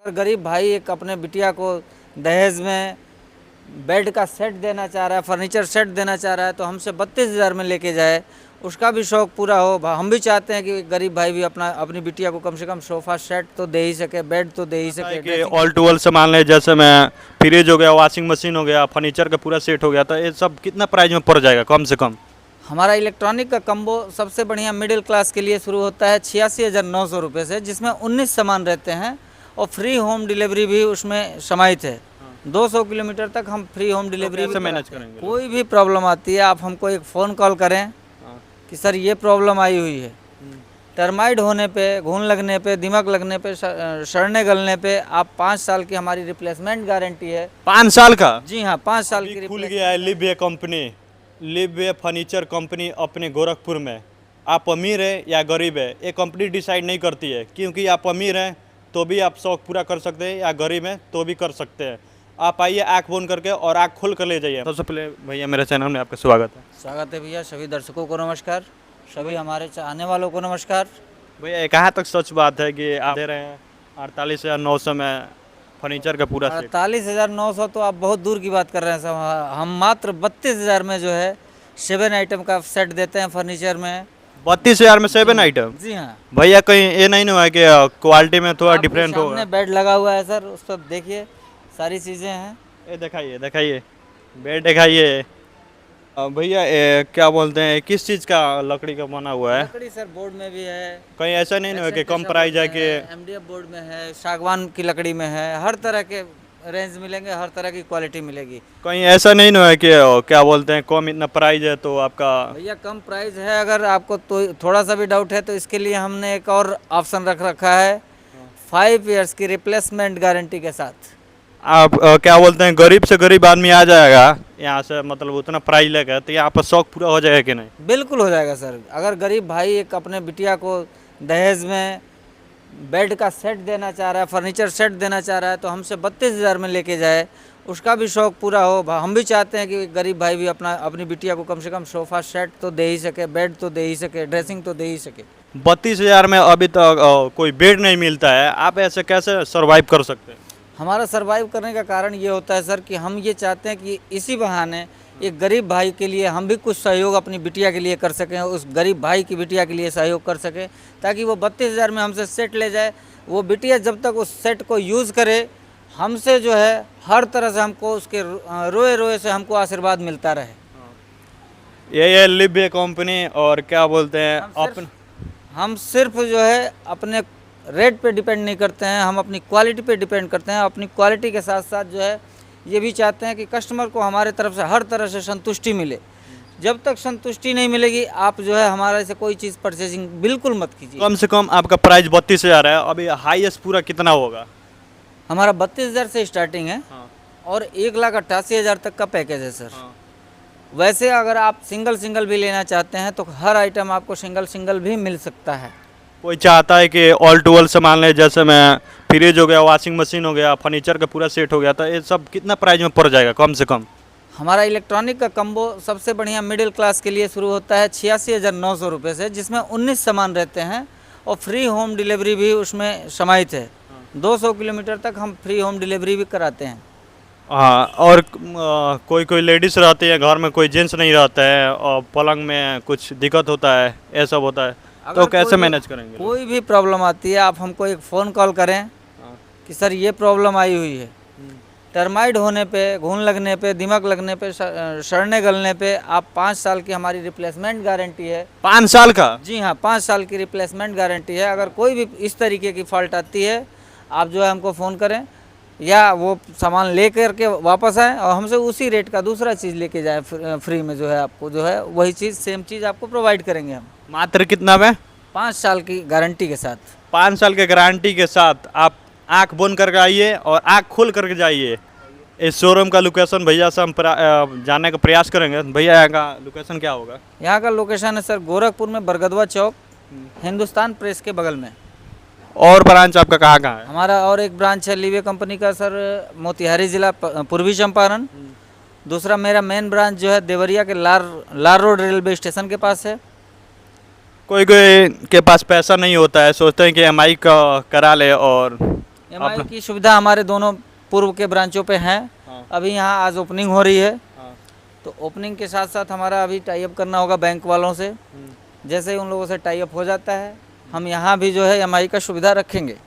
गरीब भाई एक अपने बिटिया को दहेज में बेड का सेट देना चाह रहा है, फर्नीचर सेट देना चाह रहा है, तो हमसे 32,000 में लेके जाए, उसका भी शौक़ पूरा हो। हम भी चाहते हैं कि गरीब भाई भी अपनी बिटिया को कम से कम सोफ़ा सेट तो दे ही सके, बेड तो दे ही सके। कि ऑल टू ऑल सामान ले, जैसे मैं फ्रिज हो गया, वॉशिंग मशीन हो गया, फर्नीचर का पूरा सेट हो गया, तो ये सब कितना प्राइस में पड़ जाएगा कम से कम? हमारा इलेक्ट्रॉनिक का कम्बो सबसे बढ़िया मिडिल क्लास के लिए शुरू होता है 86,900 रुपये से, जिसमें 19 सामान रहते हैं और फ्री होम डिलीवरी भी उसमें समाहित है। 200 किलोमीटर तक हम फ्री होम डिलीवरी कैसे मैनेज करेंगे? कोई भी प्रॉब्लम आती है आप हमको एक फ़ोन कॉल करें कि सर ये प्रॉब्लम आई हुई है, टर्माइट होने पे, घून लगने पे, दीमक लगने पे, सड़ने गलने पे आप 5 साल की हमारी रिप्लेसमेंट गारंटी है। 5 साल का? जी हाँ, 5 साल की खुल गया है लिववे कंपनी, लिववे फर्नीचर कंपनी अपने गोरखपुर में। आप अमीर है या गरीब है ये कंपनी डिसाइड नहीं करती है, क्योंकि आप अमीर हैं तो भी आप शौक पूरा कर सकते हैं या गरीब हैं तो भी कर सकते हैं। आप आइए आँख बंद करके और आँख खोल कर ले जाइए। सबसे पहले भैया मेरे चैनल में आपका स्वागत है। स्वागत है भैया, सभी दर्शकों को नमस्कार, सभी हमारे चाहने वालों को नमस्कार। भैया कहाँ तक सच बात है कि आप दे रहे हैं 48,900 में फर्नीचर का पूरा सेट? 48,900 तो आप बहुत दूर की बात कर रहे हैं साहब। हम मात्र 32,000 में जो है 7 आइटम का सेट देते हैं फर्नीचर में। 32,000 में 7 आइटम? जी हाँ भैया कहीं ये नहीं हुआ कि क्वालिटी में थोड़ा डिफरेंट होगा? सामने बेड लगा हुआ है सर, उस पर देखिए सारी चीज़ें हैं। ये दिखाइए दिखाइए, बेड दिखाइए। भैया क्या बोलते हैं, किस चीज़ का लकड़ी का बना हुआ है? लकड़ी सर बोर्ड में भी है, कहीं ऐसा नहीं हुआ कि कम प्राइस है कि? MDF बोर्ड में है, सागवान की लकड़ी में है, हर तरह के रेंज मिलेंगे, हर तरह की क्वालिटी मिलेगी। कहीं ऐसा नहीं हुआ कि क्या बोलते हैं कम इतना प्राइस है तो आपका? भैया कम प्राइस है, अगर आपको तो थोड़ा सा भी डाउट है तो इसके लिए हमने एक और ऑप्शन रख रखा है, 5 इयर्स की रिप्लेसमेंट गारंटी के साथ। आप क्या बोलते हैं गरीब से गरीब आदमी आ जाएगा यहाँ से, मतलब उतना प्राइस लेगा तो यहाँ पर शौक पूरा हो जाएगा कि नहीं? बिल्कुल हो जाएगा सर। अगर गरीब भाई एक अपने बिटिया को दहेज में बेड का सेट देना चाह रहा है, फर्नीचर सेट देना चाह रहा है, तो हमसे 32,000 में लेके जाए, उसका भी शौक़ पूरा हो। हम भी चाहते हैं कि गरीब भाई भी अपनी बिटिया को कम से कम सोफ़ा सेट तो दे ही सके, बेड तो दे ही सके, ड्रेसिंग तो दे ही सके। 32,000 में अभी तक कोई बेड नहीं मिलता है, आप ऐसे कैसे सर्वाइव कर सकते हैं? हमारा सर्वाइव करने का कारण ये होता है सर कि हम ये चाहते हैं कि इसी बहाने एक गरीब भाई के लिए हम भी कुछ सहयोग अपनी बिटिया के लिए कर सकें, उस गरीब भाई की बिटिया के लिए सहयोग कर सकें, ताकि वो 32,000 में हमसे सेट ले जाए। वो बिटिया जब तक उस सेट को यूज़ करे, हमसे जो है हर तरह से हमको उसके रोए रोए से हमको आशीर्वाद मिलता रहे। ये लिववे कंपनी और क्या बोलते हैं हम सिर्फ जो है अपने रेट पे डिपेंड नहीं करते हैं, हम अपनी क्वालिटी पे डिपेंड करते हैं। अपनी क्वालिटी के साथ साथ जो है ये भी चाहते हैं कि कस्टमर को हमारे तरफ से हर तरह से संतुष्टि मिले। जब तक संतुष्टि नहीं मिलेगी आप जो है हमारे से कोई चीज़ परचेजिंग बिल्कुल मत कीजिए। कम से कम आपका प्राइस 32,000 है, अभी हाईएस्ट पूरा कितना होगा? हमारा 32,000 से स्टार्टिंग है और 1,88,000 तक का पैकेज है सर। वैसे अगर आप सिंगल भी लेना चाहते हैं तो हर आइटम आपको सिंगल भी मिल सकता है। कोई चाहता है कि ऑल टू ऑल सामान ले, जैसे मैं फ्रिज हो गया, वॉशिंग मशीन हो गया, फर्नीचर का पूरा सेट हो गया, तो ये सब कितना प्राइस में पड़ जाएगा कम से कम? हमारा इलेक्ट्रॉनिक का कम्बो सबसे बढ़िया मिडिल क्लास के लिए शुरू होता है 86,900 रुपये से, जिसमें 19 सामान रहते हैं और फ्री होम डिलीवरी भी उसमें समाहित है। 200 किलोमीटर तक हम फ्री होम डिलीवरी भी कराते हैं। हाँ, और कोई लेडीज़ रहती है घर में, कोई जेंट्स नहीं रहता है और पलंग में कुछ दिक्कत होता है, ये सब होता है, तो कैसे मैनेज करेंगे? कोई भी प्रॉब्लम आती है आप हमको एक फ़ोन कॉल करें कि सर ये प्रॉब्लम आई हुई है, टर्माइट होने पे, घून लगने पे, दीमक लगने पे, सड़ने गलने पे आप 5 साल की हमारी रिप्लेसमेंट गारंटी है। 5 साल का? जी हाँ, 5 साल की रिप्लेसमेंट गारंटी है। अगर कोई भी इस तरीके की फॉल्ट आती है आप जो है हमको फ़ोन करें या वो सामान ले करके वापस आएँ और हमसे उसी रेट का दूसरा चीज़ लेके जाए, फ्री में जो है आपको जो है वही चीज़ सेम चीज़ आपको प्रोवाइड करेंगे हम। मात्र कितना में? 5 साल की गारंटी के साथ। 5 साल के गारंटी के साथ आप आँख बंद करके आइए और आँख खोल करके जाइए। इस शोरूम का लोकेशन भैया से हम जानने का प्रयास करेंगे। भैया यहाँ का लोकेशन क्या होगा? यहाँ का लोकेशन है सर गोरखपुर में बरगदवा चौक, हिंदुस्तान प्रेस के बगल में। और ब्रांच आपका कहाँ कहाँ है? हमारा और एक ब्रांच है लिववे कंपनी का सर, मोतिहारी ज़िला पूर्वी चंपारण। दूसरा मेरा मेन ब्रांच जो है देवरिया के लार रोड रेलवे स्टेशन के पास है। कोई के पास पैसा नहीं होता है, सोचते हैं कि EMI का करा ले और एमआई की सुविधा हमारे दोनों पूर्व के ब्रांचों पे हैं। हाँ। अभी यहाँ आज ओपनिंग हो रही है, हाँ। तो ओपनिंग के साथ साथ हमारा अभी टाई अप करना होगा बैंक वालों से। जैसे ही उन लोगों से टाई अप हो जाता है, हम यहाँ भी जो है एमआई का सुविधा रखेंगे।